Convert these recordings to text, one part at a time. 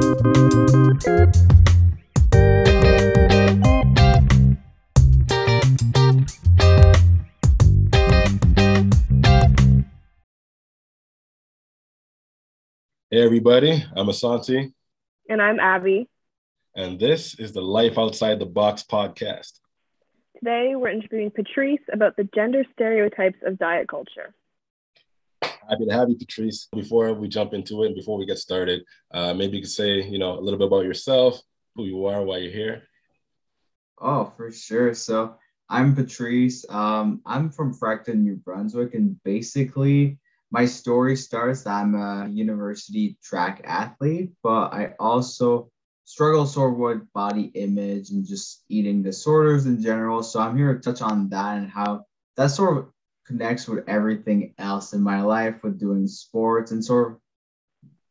Hey everybody, I'm Asante, And I'm Abby. and this is the Life Outside the Box podcast. Today, we're interviewing Patrice about the gender stereotypes of diet culture. Happy to have you, Patrice. Before we jump into it, and before we get started, maybe you could say, a little bit about yourself, who you are, why you're here. Oh, for sure. So I'm Patrice. I'm from Fredericton, New Brunswick, and basically my story starts that I'm a university track athlete, but I also struggle sort of with body image and just eating disorders in general. So I'm here to touch on that and how that sort of connects with everything else in my life with doing sports and sort of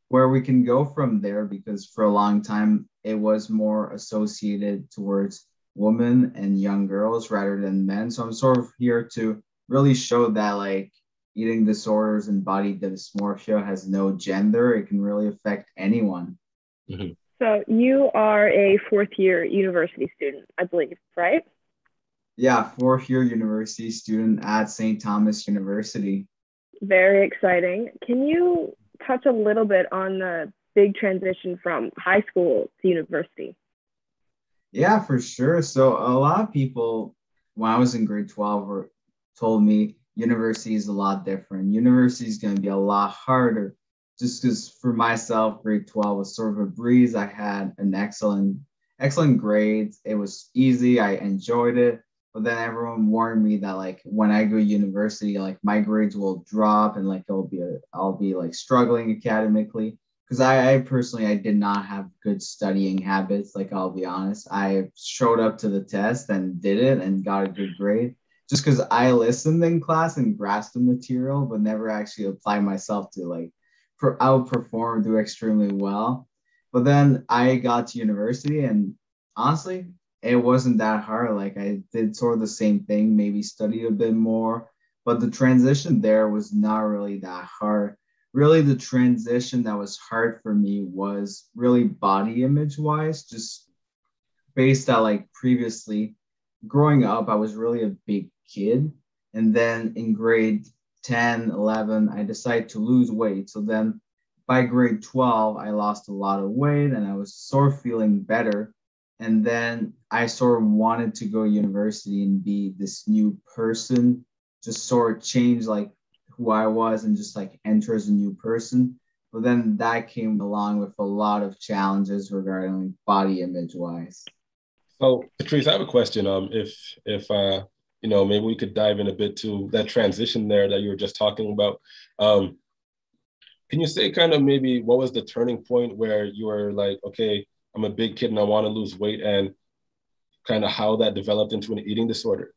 where we can go from there because for a long time it was more associated towards women and young girls rather than men. So I'm sort of here to really show that like eating disorders and body dysmorphia has no gender. It can really affect anyone. Mhm. So, you are a fourth year university student, I believe, right? Yeah, fourth year university student at St. Thomas University. Very exciting. Can you touch a little bit on the big transition from high school to university? Yeah, for sure. So a lot of people, when I was in grade 12, told me university is a lot different. University is going to be a lot harder. Just because for myself, grade 12 was sort of a breeze. I had an excellent grades. It was easy. I enjoyed it. But then everyone warned me that like when I go to university, like my grades will drop and like I'll be like struggling academically because I personally I did not have good studying habits. Like I'll be honest, I showed up to the test and did it and got a good grade just because I listened in class and grasped the material, but never actually applied myself to like outperform, do extremely well. But then I got to university and honestly, it wasn't that hard. Like I did sort of the same thing, maybe studied a bit more, but the transition there was not really that hard. Really, the transition that was hard for me was really body image wise, just based on like previously growing up, I was really a big kid. And then in grade 10, 11, I decided to lose weight. So then by grade 12, I lost a lot of weight and I was sort of feeling better. And then I sort of wanted to go to university and be this new person, just sort of change like who I was and just like enter as a new person. But then that came along with a lot of challenges regarding body image wise. So, Patrice, I have a question. If maybe we could dive in a bit to that transition there that you were just talking about. Um, can you say kind of maybe what was the turning point where you were like, okay, I'm a big kid and I want to lose weight, and kind of how that developed into an eating disorder?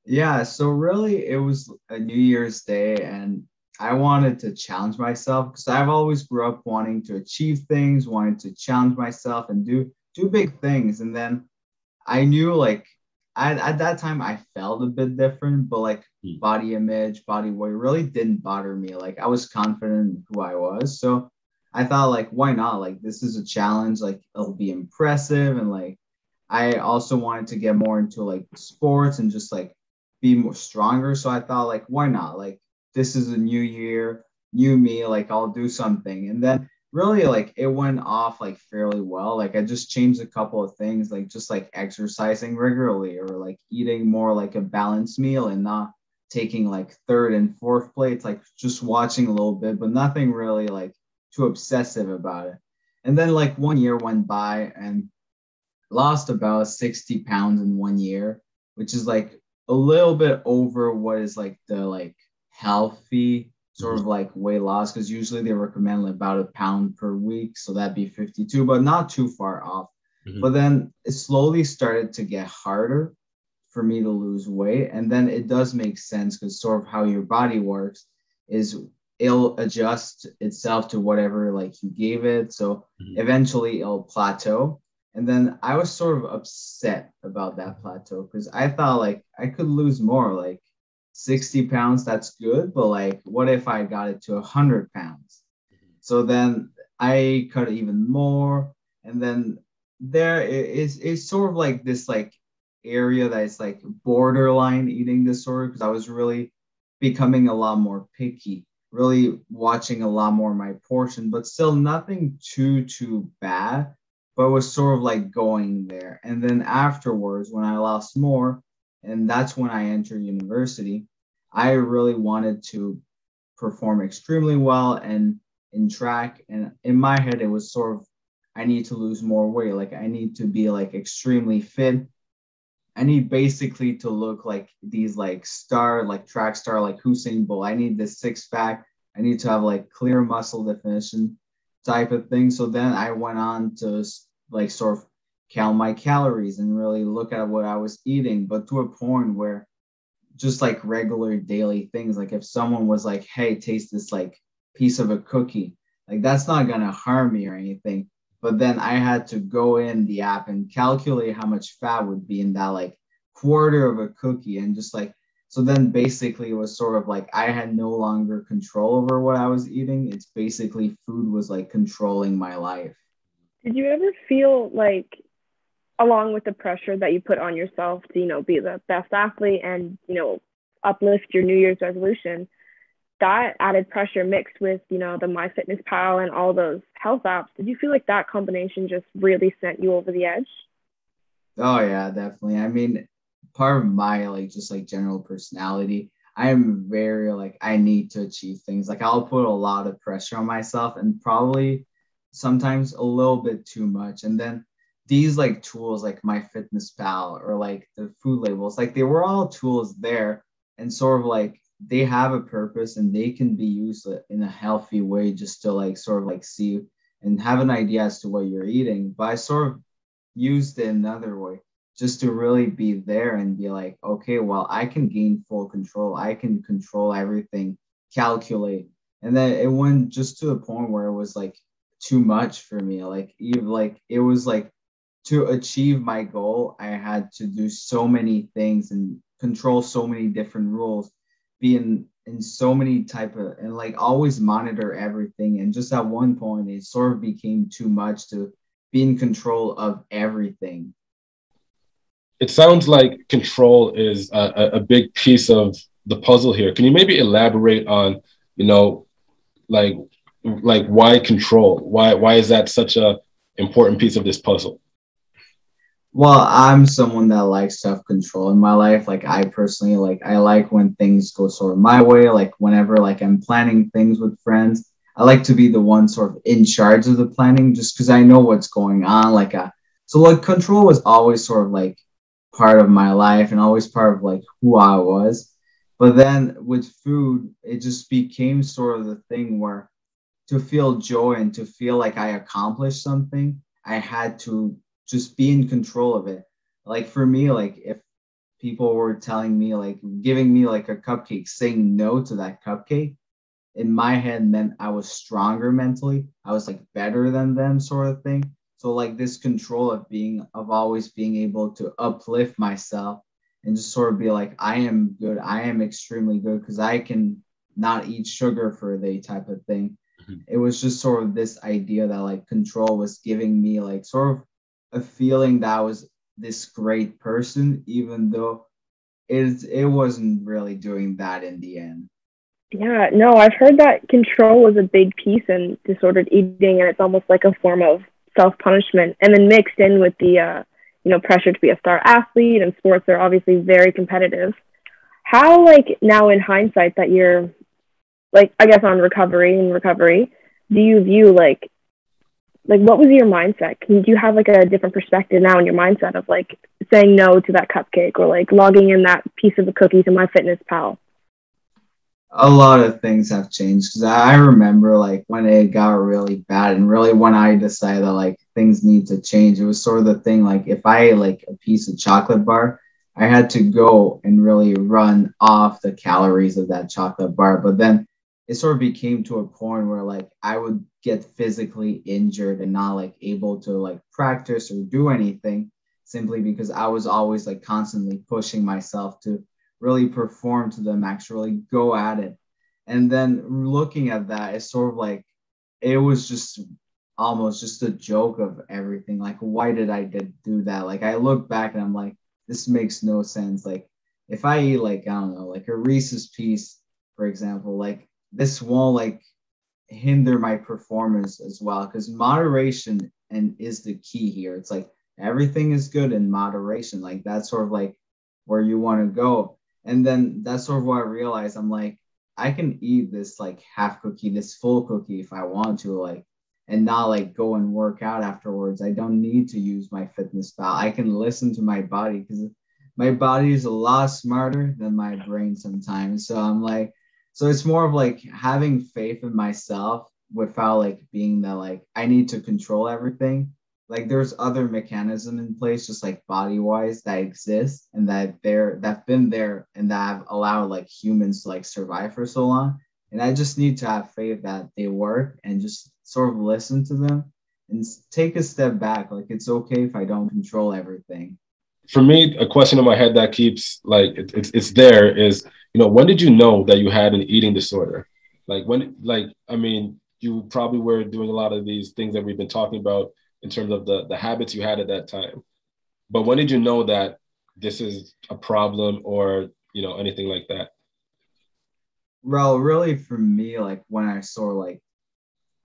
Yeah, so really it was a New Year's Day and I wanted to challenge myself because I've always grew up wanting to achieve things, wanting to challenge myself and do big things. And then I knew like at that time I felt a bit different, but like Hmm. body image, body weight really didn't bother me. Like I was confident in who I was. So I thought like why not? Like this is a challenge, like it'll be impressive and like I also wanted to get more into like sports and just like be more stronger. So I thought like why not? Like this is a new year, new me, like I'll do something. And then really like it went off like fairly well. Like I just changed a couple of things, like just like exercising regularly or like eating more like a balanced meal and not taking like third and fourth plates, like just watching a little bit, but nothing really like too obsessive about it. And then like 1 year went by and lost about 60 pounds in 1 year, which is like a little bit over what is like the like healthy sort Mhm. of like weight loss because usually they recommend like about a pound per week. So that'd be 52, but not too far off. Mhm. But then it slowly started to get harder for me to lose weight. And then it does make sense because sort of how your body works is it'll adjust itself to whatever like you gave it. So Mhm. eventually it'll plateau. And then I was sort of upset about that plateau because I thought like I could lose more, like 60 pounds, that's good. But like, what if I got it to 100 pounds? So then I cut even more. And then it's sort of like this like area that's like borderline eating disorder, because I was really becoming a lot more picky, really watching a lot more of my portion, but still nothing too bad, but it was sort of like going there. And then afterwards, when I lost more, and that's when I entered university, I really wanted to perform extremely well and in track. And in my head, it was sort of, I need to lose more weight. Like I need to be like extremely fit. I need basically to look like these like star, like track star, like Hussein Bolt. I need this six pack. I need to have like clear muscle definition type of thing. So then I went on to like sort of count my calories and really look at what I was eating, but to a point where just like regular daily things, like if someone was like, hey, taste this like piece of a cookie, like that's not gonna harm me or anything. But then I had to go in the app and calculate how much fat would be in that like quarter of a cookie, and just like, so then basically it was sort of like I had no longer control over what I was eating. It's basically food was like controlling my life. Did you ever feel like, along with the pressure that you put on yourself to, be the best athlete and, uplift your New Year's resolution, that added pressure mixed with, the MyFitnessPal and all those health apps, did you feel like that combination just really sent you over the edge? Oh yeah, definitely. I mean, part of my like just like general personality, I am very like I need to achieve things. Like I'll put a lot of pressure on myself, and probably sometimes a little bit too much. And then these like tools like MyFitnessPal or like the food labels, like they were all tools there, and sort of like they have a purpose and they can be used in a healthy way, just to like sort of like see and have an idea as to what you're eating. But I sort of used it another way, just to really be there and be like, okay, well, I can gain full control. I can control everything, calculate. And then it went just to a point where it was like too much for me. Like even like it was like, to achieve my goal, I had to do so many things and control so many different rules, be in so many type of, and like always monitor everything. And just at one point, it sort of became too much to be in control of everything. It sounds like control is a big piece of the puzzle here. Can you maybe elaborate on, you know, like why control? Why is that such a important piece of this puzzle? Well, I'm someone that likes to have control in my life. Like I personally like I like when things go sort of my way. Like whenever like I'm planning things with friends, I like to be the one sort of in charge of the planning, just because I know what's going on. So like control was always sort of like part of my life and always part of like who I was. But then with food, it just became sort of the thing where to feel joy and to feel like I accomplished something, I had to just be in control of it. Like for me, like if people were telling me, like giving me like a cupcake, saying no to that cupcake, in my head meant I was stronger mentally. I was like better than them, sort of thing. So like this control of of always being able to uplift myself and just sort of be like, I am good. I am extremely good because I can not eat sugar for a day type of thing. It was just sort of this idea that like control was giving me like sort of a feeling that I was this great person, even though it wasn't really doing that in the end. Yeah, no, I've heard that control is a big piece in disordered eating, and it's almost like a form of self-punishment. And then mixed in with the, pressure to be a star athlete, and sports are obviously very competitive. How, like, now in hindsight that you're, like, I guess on recovery, do you view, like what was your mindset? Do you have, like, a different perspective now in your mindset of, like, saying no to that cupcake or, like, logging in that piece of the cookie to MyFitnessPal? A lot of things have changed because I remember like when it got really bad and really when I decided that like things need to change, it was sort of the thing like if I ate like a piece of chocolate bar, I had to go and really run off the calories of that chocolate bar. But then it sort of became to a point where like I would get physically injured and not like able to like practice or do anything simply because I was always like constantly pushing myself to really perform to the max, really go at it. And then looking at that, it's sort of like it was just almost just a joke of everything. Like, why did I did do that? Like, I look back and I'm like, this makes no sense. Like, if I eat like, I don't know, like a Reese's piece, for example, like this won't like hinder my performance as well, because moderation and is the key here. It's like everything is good in moderation. Like that's sort of like where you want to go. And then that's sort of what I realized. I'm like, I can eat this like half cookie, this full cookie if I want to, like, and not like go and work out afterwards. I don't need to use my fitness pal. I can listen to my body because my body is a lot smarter than my brain sometimes. So I'm like, so it's more of like having faith in myself without like being that like I need to control everything. Like there's other mechanism in place, just like body wise, that exist and that've been there and that have allowed like humans to like survive for so long. And I just need to have faith that they work and just sort of listen to them and take a step back. Like it's okay if I don't control everything. For me, a question in my head that keeps like it's there is, when did you know that you had an eating disorder? Like when, like, I mean, you probably were doing a lot of these things that we've been talking about in terms of the habits you had at that time. But when did you know that this is a problem or, anything like that? Well, really for me, like when I sort of like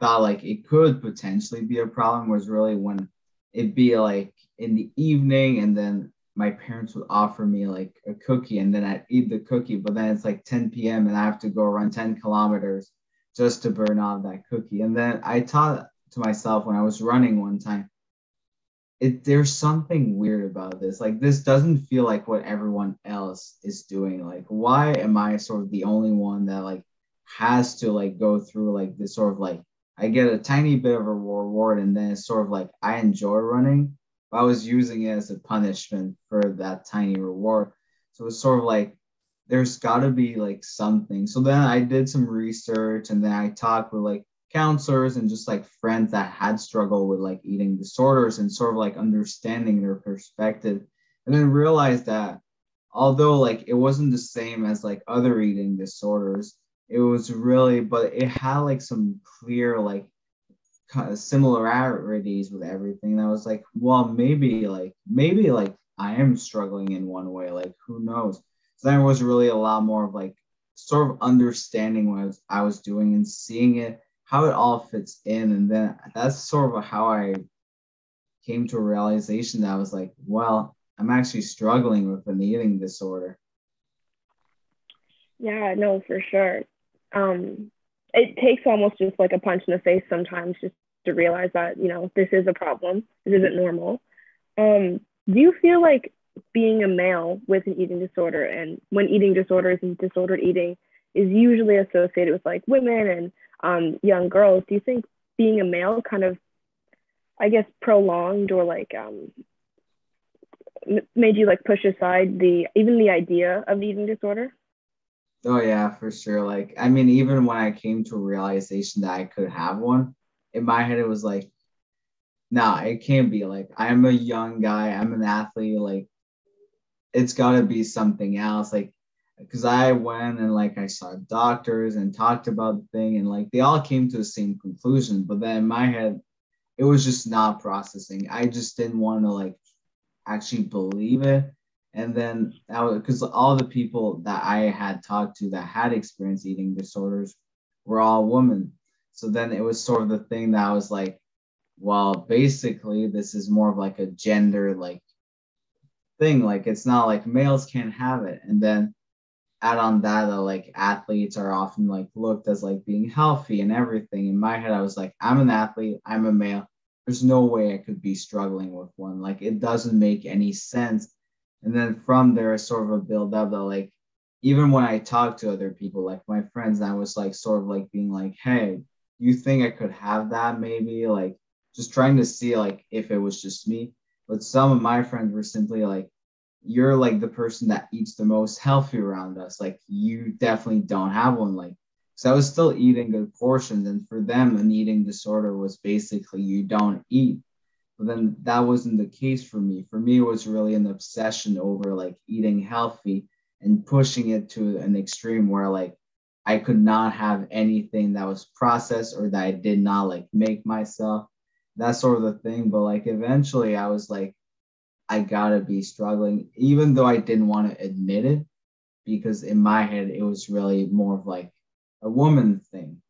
thought like it could potentially be a problem was really when it'd be like in the evening and then my parents would offer me like a cookie and then I'd eat the cookie, but then it's like 10 p.m. and I have to go run 10 kilometers just to burn off that cookie. And then I thought to myself when I was running one time, there's something weird about this. Like this doesn't feel like what everyone else is doing. Like why am I sort of the only one that like has to like go through like this sort of like I get a tiny bit of a reward and then it's sort of like I enjoy running, but I was using it as a punishment for that tiny reward. So it's sort of like there's got to be like something. So then I did some research and then I talked with like counselors and just like friends that had struggled with like eating disorders and sort of like understanding their perspective, and then realized that although like it wasn't the same as like other eating disorders, it was really, but it had like some clear like kind of similarities with everything. That was like, well, maybe like I am struggling in one way, like who knows. So then it was really a lot more of like sort of understanding what I was doing and seeing it, how it all fits in. And then that's sort of how I came to a realization that I was like, well, I'm actually struggling with an eating disorder. Yeah, no, for sure. It takes almost just like a punch in the face sometimes just to realize that, this is a problem. This isn't normal. Do you feel like being a male with an eating disorder, and when eating disorders and disordered eating is usually associated with like women and young girls, do you think being a male kind of, I guess, prolonged or like made you like push aside even the idea of eating disorder? Oh yeah, for sure. Like, I mean, even when I came to a realization that I could have one, in my head it was like, nah, it can't be. Like, I'm a young guy, I'm an athlete, like it's gotta be something else. Like, because I went and like I saw doctors and talked about the thing, and like they all came to the same conclusion. But then in my head, it was just not processing. I just didn't want to like actually believe it. And then because all the people that I had talked to that had experienced eating disorders were all women. So then it was sort of the thing that I was like, well, basically, this is more of like a gender like thing. Like it's not like males can't have it. And then add on that, like athletes are often like looked as like being healthy and everything. In my head, I was like, I'm an athlete, I'm a male. There's no way I could be struggling with one. Like it doesn't make any sense. And then from there, sort of a build up that like even when I talk to other people, like my friends, I was like sort of like being like, hey, you think I could have that maybe? Like just trying to see like if it was just me. But some of my friends were simply like, you're like the person that eats the most healthy around us. Like you definitely don't have one. Like, so I was still eating good portions. And for them, an eating disorder was basically you don't eat. But then that wasn't the case for me. For me, it was really an obsession over like eating healthy and pushing it to an extreme where like I could not have anything that was processed or that I did not like make myself. That's sort of the thing. But like eventually I was like, I gotta be struggling, even though I didn't want to admit it, because in my head it was really more of like a woman thing.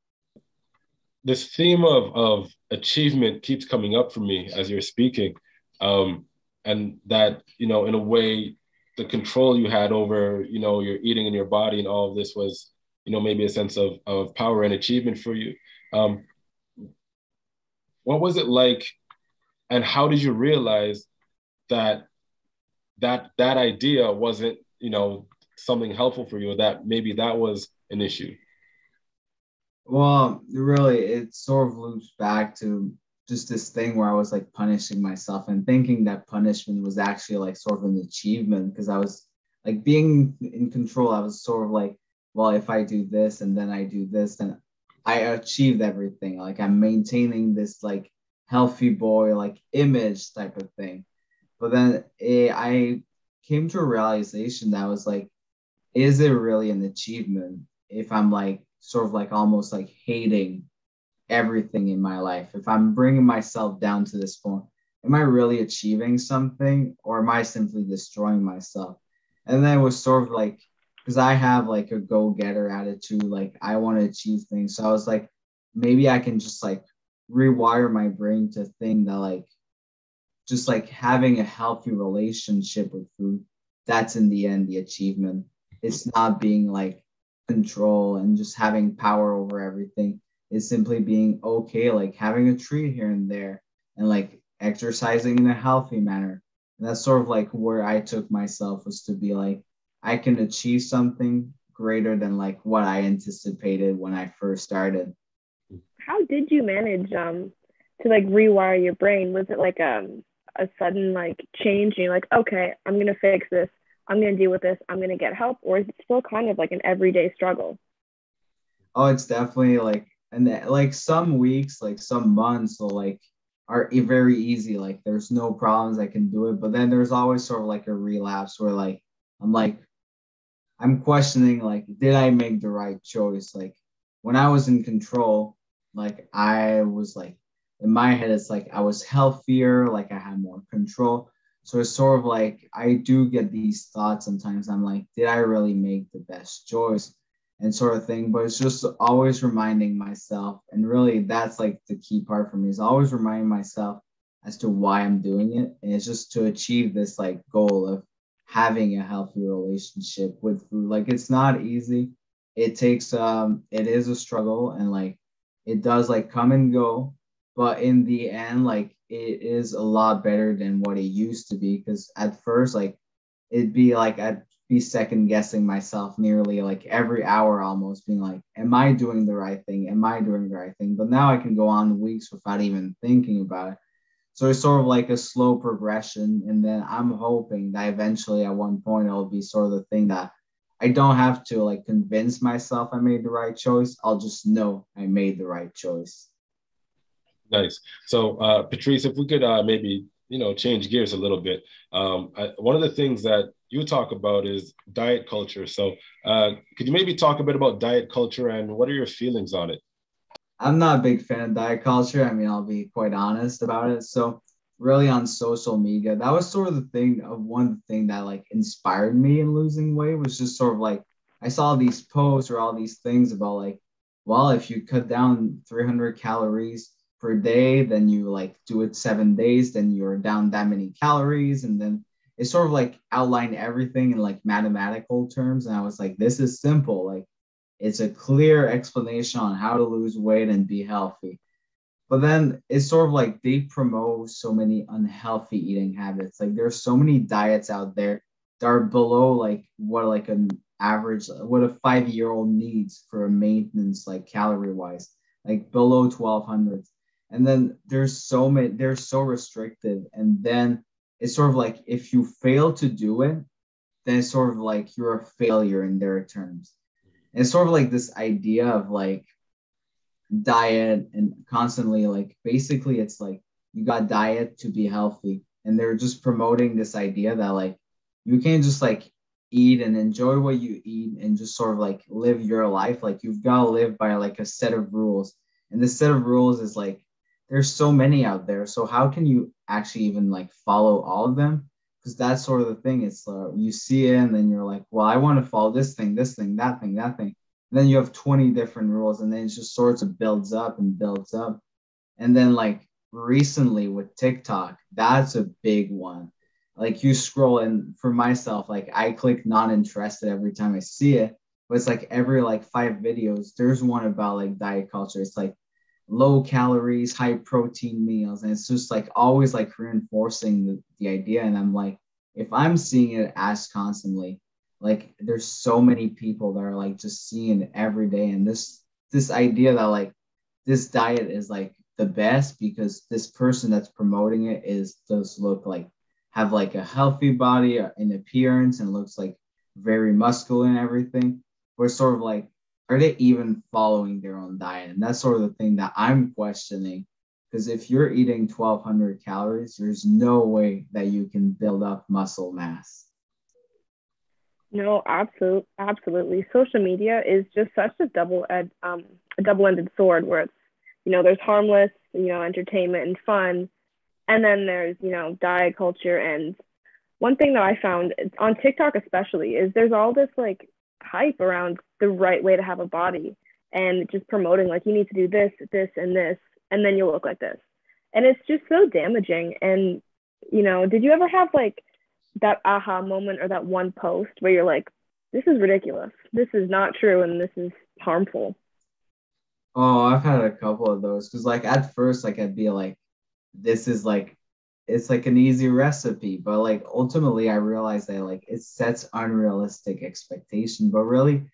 This theme of achievement keeps coming up for me as you're speaking, um, and that, you know, in a way, the control you had over, you know, your eating and your body and all of this was, you know, maybe a sense of power and achievement for you. Um, what was it like, and how did you realize that that idea wasn't, you know, something helpful for you, that maybe that was an issue? Well, really, it sort of loops back to just this thing where I was like punishing myself and thinking that punishment was actually like sort of an achievement because I was like being in control. I was sort of like, well, if I do this and then I do this, then I achieved everything. Like I'm maintaining this like healthy boy like image type of thing. But then I came to a realization that was like, is it really an achievement if I'm like sort of like almost like hating everything in my life? If I'm bringing myself down to this point, am I really achieving something or am I simply destroying myself? And then it was sort of like, because I have like a go getter attitude, like I want to achieve things. So I was like, maybe I can just like rewire my brain to think that like just like having a healthy relationship with food, that's in the end the achievement. It's not being like control and just having power over everything. It's simply being okay, like having a treat here and there and like exercising in a healthy manner. And that's sort of like where I took myself, was to be like, I can achieve something greater than like what I anticipated when I first started. How did you manage to like rewire your brain? Was it like a sudden like change and you're like, okay, I'm gonna fix this, I'm gonna deal with this, I'm gonna get help, or is it still kind of like an everyday struggle? Oh, it's definitely like, and like some weeks, like some months, will like are very easy. Like there's no problems, I can do it. But then there's always sort of like a relapse where I'm like I'm questioning like, did I make the right choice? Like when I was in control, like I was like in my head, it's like I was healthier, like I had more control. So it's sort of like I do get these thoughts sometimes. I'm like, did I really make the best choice? And sort of thing. But it's just always reminding myself, and really that's like the key part for me, is always reminding myself as to why I'm doing it. And it's just to achieve this like goal of having a healthy relationship with food. Like it's not easy. It takes it is a struggle, and like it does like come and go, but in the end like it is a lot better than what it used to be, because at first like it'd be like I'd be second guessing myself nearly like every hour, almost being like, am I doing the right thing? Am I doing the right thing? But now I can go on weeks without even thinking about it. So it's sort of like a slow progression. And then I'm hoping that eventually at one point it'll be sort of the thing that I don't have to like convince myself I made the right choice. I'll just know I made the right choice. Nice. So, Patrice, if we could maybe, you know, change gears a little bit. One of the things that you talk about is diet culture. So, could you maybe talk a bit about diet culture and what are your feelings on it? I'm not a big fan of diet culture. I mean, I'll be quite honest about it. So really on social media, that was sort of the thing of one thing that like inspired me in losing weight, was just sort of like I saw these posts or all these things about like, well, if you cut down 300 calories per day, then you like do it 7 days, then you're down that many calories. And then it sort of like outlined everything in like mathematical terms. And I was like, this is simple. Like it's a clear explanation on how to lose weight and be healthy. But then it's sort of like they promote so many unhealthy eating habits. Like there's so many diets out there that are below like what like an average, what a 5 year old needs for a maintenance, like calorie wise, like below 1200. And then there's so many, they're so restrictive. And then it's sort of like if you fail to do it, then it's sort of like you're a failure in their terms. And it's sort of like this idea of like diet and constantly like basically it's like you got diet to be healthy, and they're just promoting this idea that like you can't just like eat and enjoy what you eat and just sort of like live your life. Like you've got to live by like a set of rules, and this set of rules is like there's so many out there. So how can you actually even like follow all of them? Because that's sort of the thing. It's you see it and then you're like, well, I want to follow this thing, that thing, that thing. And then you have 20 different rules, and then it just sort of builds up and builds up. And then like recently with TikTok, that's a big one. Like you scroll, and for myself, like I click not interested every time I see it. But it's like every like 5 videos, there's one about like diet culture. It's like low calories, high protein meals. And it's just like always like reinforcing the idea. And I'm like, if I'm seeing it as constantly, like there's so many people that are like just seeing it every day. And this idea that like this diet is like the best because this person that's promoting it is does look like have like a healthy body in appearance and looks like very muscular and everything. We're sort of like, are they even following their own diet? And that's sort of the thing that I'm questioning. Because if you're eating 1,200 calories, there's no way that you can build up muscle mass. No, absolutely. Social media is just such a double-ended sword where it's, there's harmless, entertainment and fun, and then there's, diet culture. And one thing that I found on TikTok especially is there's all this like hype around the right way to have a body and just promoting like you need to do this, this, and this, and then you'll look like this. And it's just so damaging. And, did you ever have like that aha moment or that one post where you're like, this is ridiculous. This is not true and this is harmful? Oh, I've had a couple of those because like at first, like I'd be like, this is like it's like an easy recipe, but like ultimately I realized that like it sets unrealistic expectation. But really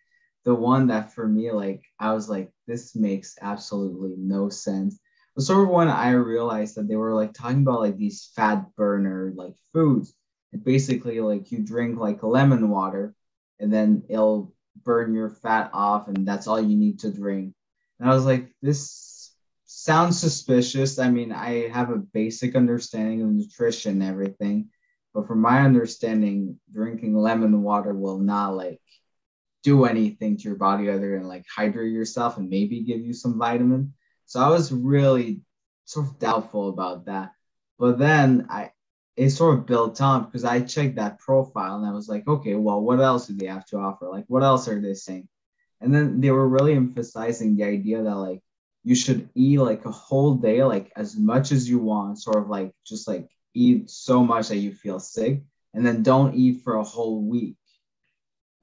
the one that for me, like I was like, this makes absolutely no sense. Was sort of when I realized that they were like talking about like these fat burner like foods. And basically like you drink like lemon water and then it'll burn your fat off and that's all you need to drink. And I was like, this sounds suspicious. I mean, I have a basic understanding of nutrition and everything, but from my understanding, drinking lemon water will not like do anything to your body other than like hydrate yourself and maybe give you some vitamin. So I was really sort of doubtful about that. But then it sort of built on because I checked that profile and I was like, okay, well, what else do they have to offer? Like, what else are they saying? And then they were really emphasizing the idea that like you should eat like a whole day, like as much as you want, sort of like just like eat so much that you feel sick, and then don't eat for a whole week.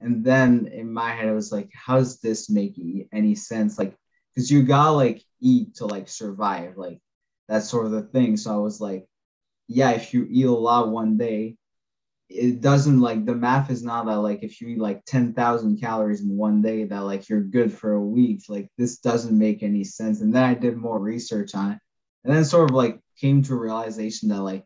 And then in my head, it was like, how does this make any sense? Like, because you gotta like eat to like survive, like that's sort of the thing. So I was like, yeah, if you eat a lot one day, it doesn't like the math is not that like if you eat like 10,000 calories in one day that like you're good for a week. Like this doesn't make any sense. And then I did more research on it and then sort of like came to a realization that like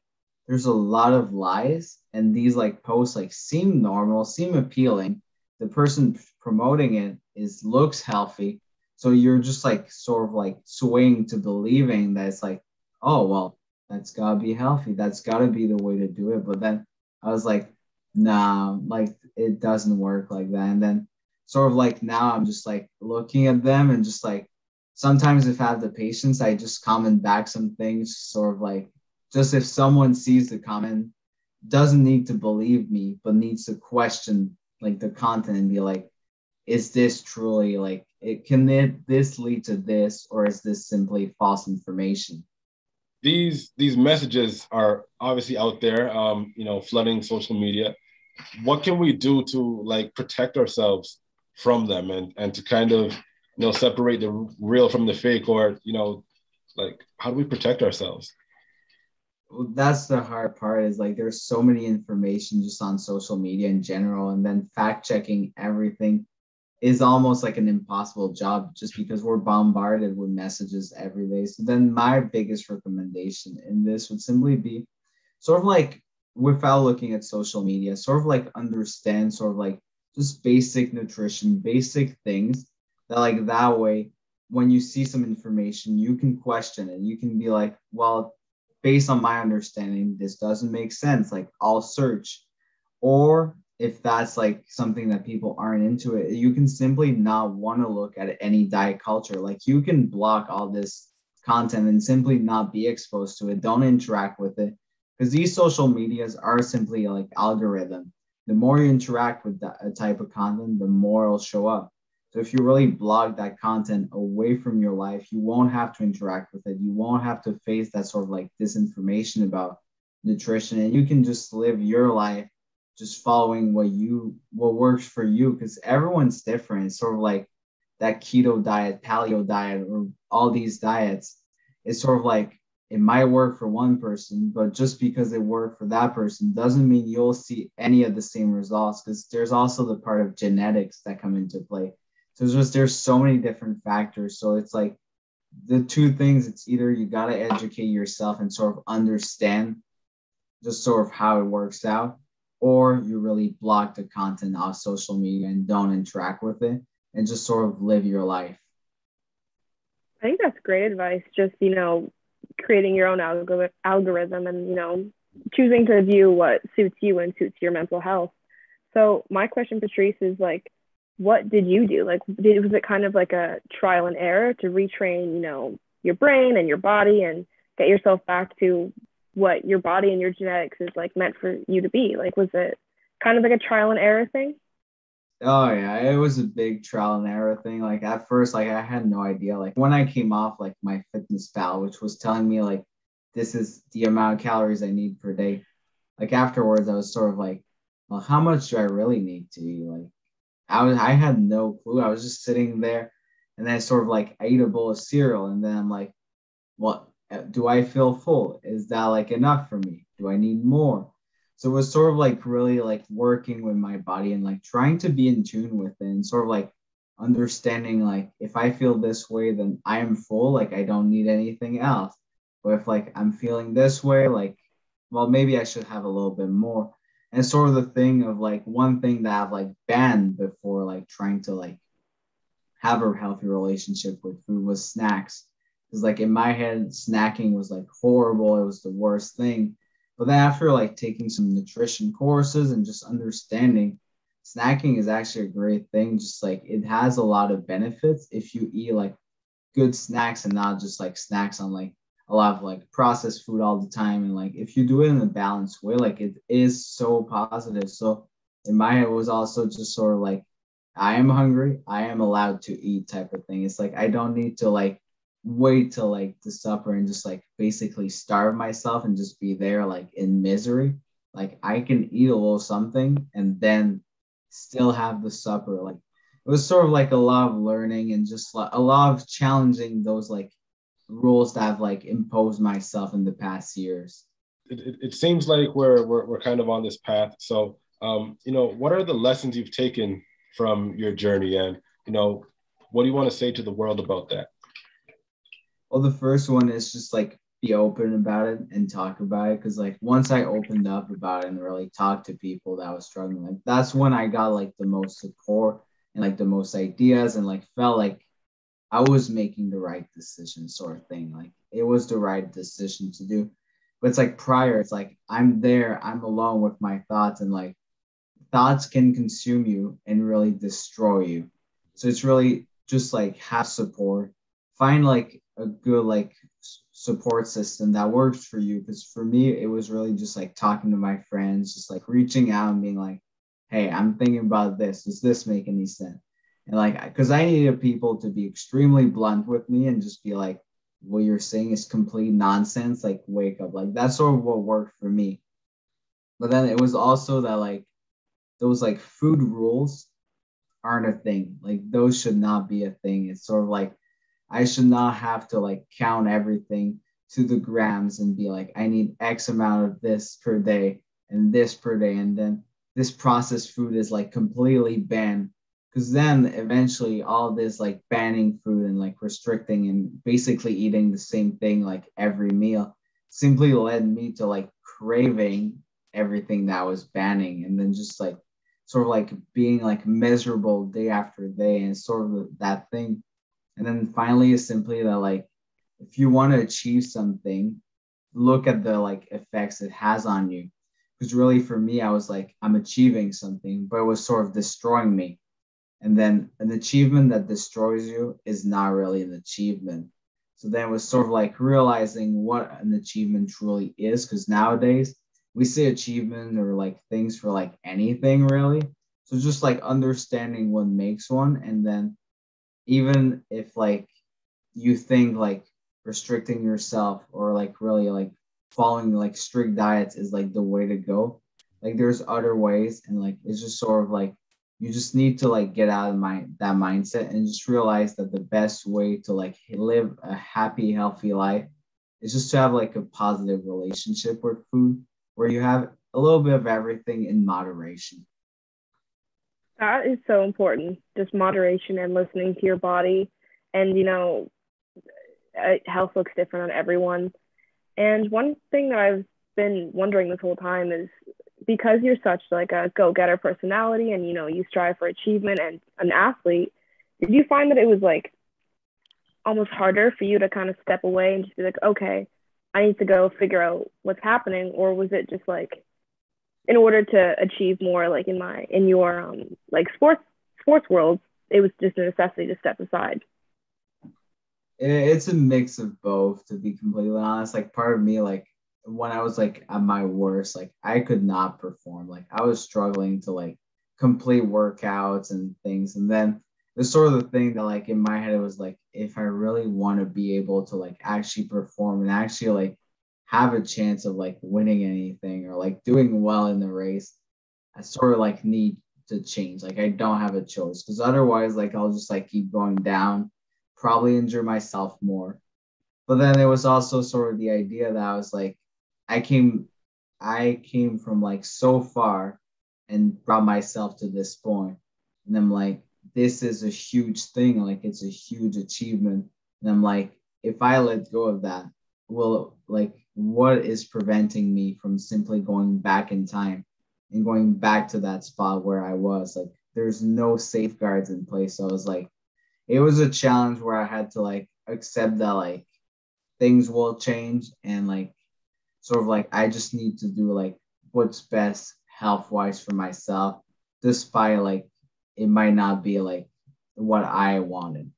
there's a lot of lies and these like posts like seem normal, seem appealing. The person promoting it is looks healthy. So you're just like sort of like swaying to believing that it's like, oh well, that's gotta be healthy. That's gotta be the way to do it. But then I was like, nah, like it doesn't work like that. And then sort of like now I'm just like looking at them and just like sometimes if I have the patience, I just comment back some things, sort of like just if someone sees the comment, doesn't need to believe me, but needs to question like the content and be like, is this truly like this lead to this, or is this simply false information? These messages are obviously out there, flooding social media. What can we do to like protect ourselves from them and to kind of separate the real from the fake, or like how do we protect ourselves? Well, that's the hard part is like there's so many information just on social media in general, and then fact checking everything is almost like an impossible job just because we're bombarded with messages every day. So then my biggest recommendation in this would simply be sort of like without looking at social media, sort of like understand sort of like just basic nutrition, basic things that like that way when you see some information, you can question it. You can be like, well, based on my understanding, this doesn't make sense. Like I'll search. Or if that's like something that people aren't into it, you can simply not want to look at any diet culture. Like you can block all this content and simply not be exposed to it. Don't interact with it, because these social medias are simply like algorithm. The more you interact with that type of content, the more it'll show up. So if you really block that content away from your life, you won't have to interact with it. You won't have to face that sort of like disinformation about nutrition, and you can just live your life just following what works for you, because everyone's different. It's sort of like that keto diet, paleo diet, or all these diets. It's sort of like it might work for one person, but just because it worked for that person doesn't mean you'll see any of the same results, because there's also the part of genetics that come into play. So there's so many different factors. So it's like the two things, it's either you got to educate yourself and sort of understand just sort of how it works out, or you really block the content off social media and don't interact with it and just sort of live your life. I think that's great advice. Just, creating your own algorithm and, choosing to view what suits you and suits your mental health. So my question, Patrice, is like, what did you do? Like, was it kind of like a trial and error to retrain, your brain and your body and get yourself back to what your body and your genetics is like meant for you to be? Like, was it kind of like a trial and error thing? Oh yeah, it was a big trial and error thing. Like at first, like I had no idea. Like when I came off like my fitness pal, which was telling me like this is the amount of calories I need per day. Like afterwards, I was sort of like, well, how much do I really need to eat? Like I had no clue. I was just sitting there, and then I sort of like ate a bowl of cereal, and then I'm like, what do I feel full? Is that like enough for me? Do I need more? So it was sort of like really like working with my body and like trying to be in tune with it and sort of like understanding like if I feel this way, then I am full, like I don't need anything else. But if like I'm feeling this way, like, well, maybe I should have a little bit more. And sort of the thing of like one thing that I've like banned before, like trying to like have a healthy relationship with food was snacks. Because like in my head, snacking was like horrible. It was the worst thing. But then after like taking some nutrition courses and just understanding, snacking is actually a great thing. Just like it has a lot of benefits if you eat like good snacks and not just like snacks on like a lot of like processed food all the time. And like if you do it in a balanced way, like it is so positive. So in my head, it was also just sort of like I am hungry, I am allowed to eat type of thing. It's like I don't need to like wait till like the supper and just like basically starve myself and just be there like in misery. Like I can eat a little something and then still have the supper. Like it was sort of like a lot of learning and just a lot of challenging those like rules that I've like imposed myself in the past years. It seems like we're kind of on this path. So, what are the lessons you've taken from your journey, and what do you want to say to the world about that? Well, the first one is just like be open about it and talk about it. Cause like once I opened up about it and really talked to people that was struggling, like that's when I got like the most support and like the most ideas and like felt like I was making the right decision, sort of thing. Like it was the right decision to do. But it's like prior, it's like I'm there, I'm alone with my thoughts, and like thoughts can consume you and really destroy you. So it's really just like have support, find like a good like support system that works for you. Because for me, it was really just like talking to my friends, just like reaching out and being like, hey, I'm thinking about this. Does this make any sense? And like, because I needed people to be extremely blunt with me and just be like, what you're saying is complete nonsense. Like, wake up. Like, that's sort of what worked for me. But then it was also that like those like food rules aren't a thing. Like, those should not be a thing. It's sort of like I should not have to like count everything to the grams and be like, I need X amount of this per day and this per day. And then this processed food is like completely banned. Because then eventually all this like banning food and like restricting and basically eating the same thing like every meal simply led me to like craving everything that was banning, and then just like sort of like being like miserable day after day, and sort of that thing. And then finally is simply that like if you want to achieve something, look at the like effects it has on you. Because really for me, I was like, I'm achieving something, but it was sort of destroying me. And then an achievement that destroys you is not really an achievement. So then it was sort of like realizing what an achievement truly is, because nowadays we see achievement or like things for like anything really. So just like understanding what makes one, and then even if like you think like restricting yourself or like really like following like strict diets is like the way to go, like there's other ways, and like it's just sort of like you just need to like get out of that mindset and just realize that the best way to like live a happy healthy life is just to have like a positive relationship with food where you have a little bit of everything in moderation. That is so important, just moderation and listening to your body. And, health looks different on everyone. And one thing that I've been wondering this whole time is, because you're such like a go-getter personality and, you strive for achievement and an athlete, did you find that it was like almost harder for you to kind of step away and just be like, okay, I need to go figure out what's happening? Or was it just like, in order to achieve more, like in your like sports world, it was just a necessity to step aside? It's a mix of both, to be completely honest. Like part of me, like when I was like at my worst, like I could not perform. Like I was struggling to like complete workouts and things. And then the sort of the thing that like in my head it was like, if I really want to be able to like actually perform and actually like have a chance of like winning anything or like doing well in the race, I sort of like need to change. Like I don't have a choice, because otherwise like I'll just like keep going down, probably injure myself more. But then it was also sort of the idea that I was like, I came I came from like so far and brought myself to this point. And I'm like, this is a huge thing. Like it's a huge achievement. And I'm like, if I let go of that, well, like what is preventing me from simply going back in time and going back to that spot where I was? Like there's no safeguards in place. So I was like, it was a challenge where I had to like accept that like things will change, and like sort of like I just need to do like what's best health wise for myself, despite like it might not be like what I wanted.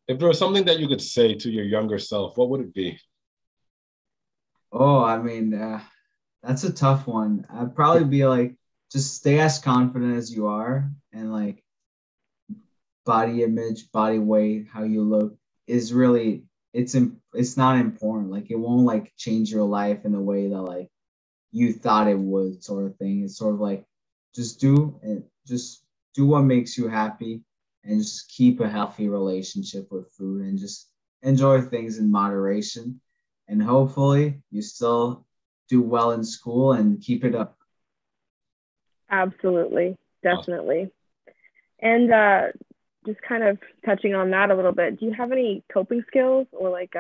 If there was something that you could say to your younger self, what would it be? Oh, I mean, that's a tough one. I'd probably be like, just stay as confident as you are, and like body image, body weight, how you look is really it's not important. Like it won't like change your life in a way that like you thought it would, sort of thing. It's sort of like just do what makes you happy, and just keep a healthy relationship with food, and just enjoy things in moderation. And hopefully you still do well in school and keep it up. Absolutely, Awesome. definitely. And just kind of touching on that a little bit, do you have any coping skills or like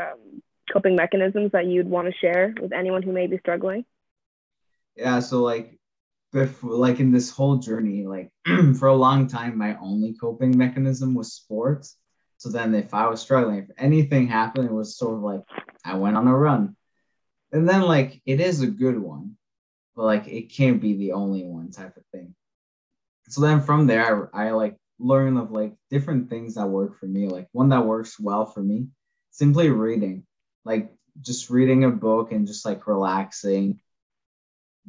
coping mechanisms that you'd want to share with anyone who may be struggling? Yeah, so like before, like in this whole journey, like for a long time, my only coping mechanism was sports. So then if I was struggling, if anything happened, it was sort of like I went on a run. And then like it is a good one, but like it can't be the only one, type of thing. So then from there, I like learn of like different things that work for me. Like one that works well for me, simply reading, like just reading a book and just like relaxing.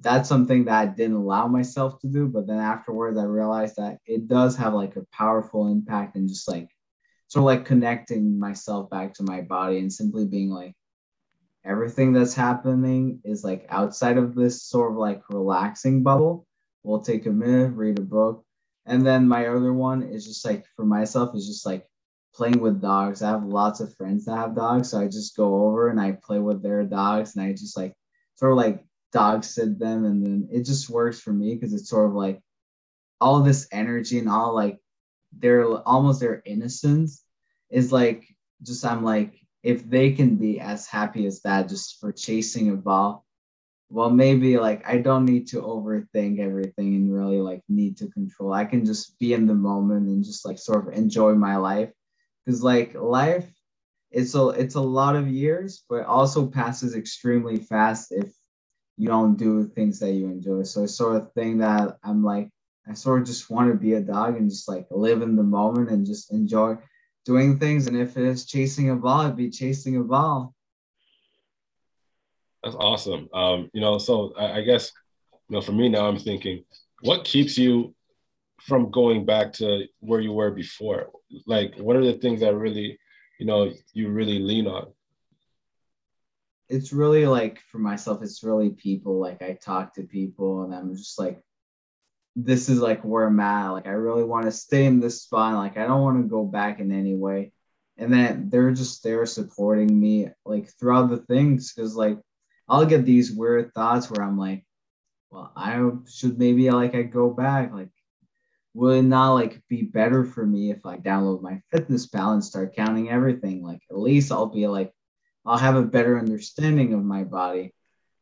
That's something that I didn't allow myself to do. But then afterwards, I realized that it does have like a powerful impact, and just like sort of like connecting myself back to my body and simply being like, everything that's happening is like outside of this sort of like relaxing bubble. We'll take a minute, read a book. And then my other one is just like for myself is just like playing with dogs. I have lots of friends that have dogs. So I just go over and I play with their dogs, and I just like sort of like dog sit them. And then it just works for me because it's sort of like all this energy and all like their almost their innocence is like just I'm like, if they can be as happy as that just for chasing a ball, well maybe like I don't need to overthink everything and really like need to control. I can just be in the moment and just like sort of enjoy my life, because like life, it's a lot of years but it also passes extremely fast if you don't do things that you enjoy. So it's sort of thing that I'm like, I sort of just want to be a dog and just like live in the moment and just enjoy doing things. And if it is chasing a ball, I'd be chasing a ball. That's awesome. So I guess, for me now, I'm thinking, what keeps you from going back to where you were before? Like, what are the things that really, you really lean on? It's really like for myself, it's really people. Like I talk to people and I'm just like, this is like where I'm at. Like I really want to stay in this spot. Like I don't want to go back in any way. And then they're just there supporting me like throughout the things. Cause like I'll get these weird thoughts where I'm like, well, I should maybe like I go back. Like, will it not like be better for me if I download my fitness pal and start counting everything? Like at least I'll be like, I'll have a better understanding of my body.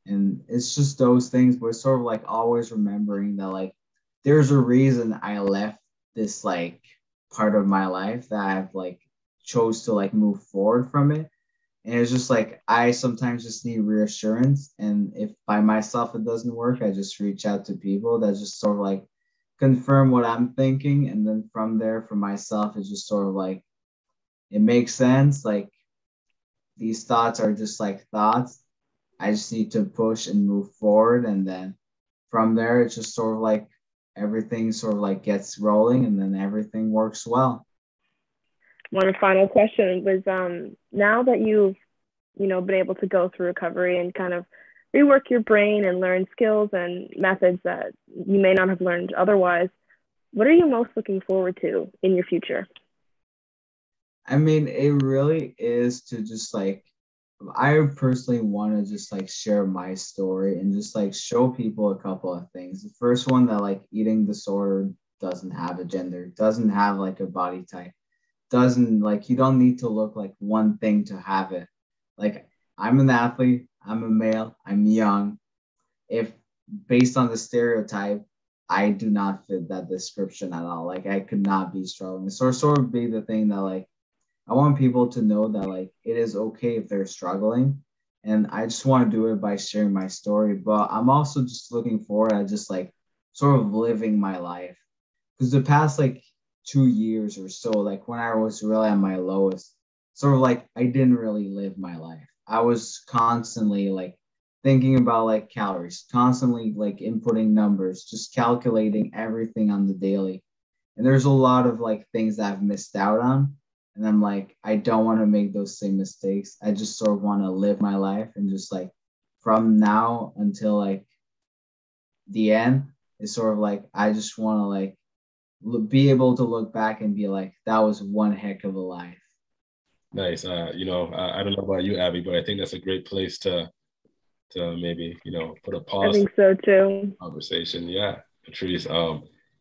And it's just those things, but it's sort of like always remembering that like there's a reason I left this like part of my life that I've like chose to like move forward from it. And it's just like I sometimes just need reassurance. And if by myself it doesn't work, I just reach out to people that just sort of like confirm what I'm thinking. And then from there for myself, it's just sort of like it makes sense. Like these thoughts are just like thoughts. I just need to push and move forward. And then from there, it's just sort of like everything sort of like gets rolling and then everything works well. One final question was now that you've been able to go through recovery and kind of rework your brain and learn skills and methods that you may not have learned otherwise, what are you most looking forward to in your future? I mean, it really is to just like, I personally want to just like share my story and just like show people a couple of things. The first one, that like eating disorder doesn't have a gender, doesn't have like a body type, doesn't like, you don't need to look like one thing to have it. Like, I'm an athlete, I'm a male, I'm young. If based on the stereotype, I do not fit that description at all. Like, I could not be struggling. So, sort of be the thing that like, I want people to know that like it is okay if they're struggling. And I just want to do it by sharing my story. But I'm also just looking forward at just like sort of living my life. Because the past like 2 years or so, like when I was really at my lowest, sort of like I didn't really live my life. I was constantly like thinking about like calories, constantly like inputting numbers, just calculating everything on the daily. And there's a lot of like things that I've missed out on. And I'm like, I don't want to make those same mistakes. I just sort of want to live my life and just like from now until like the end, it's sort of like I just want to like be able to look back and be like, that was one heck of a life. Nice. I don't know about you, Abby, but I think that's a great place to maybe, put a I pause think so too. conversation. Yeah, Patrice,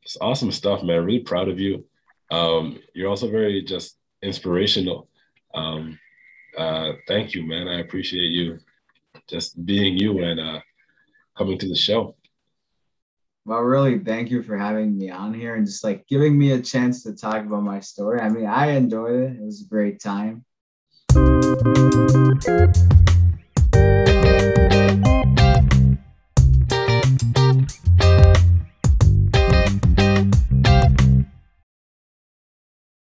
it's awesome stuff, man. Really proud of you. You're also very just inspirational. Thank you, man. I appreciate you just being you and coming to the show. Well, really, thank you for having me on here and just like giving me a chance to talk about my story. I mean, I enjoyed it. It was a great time.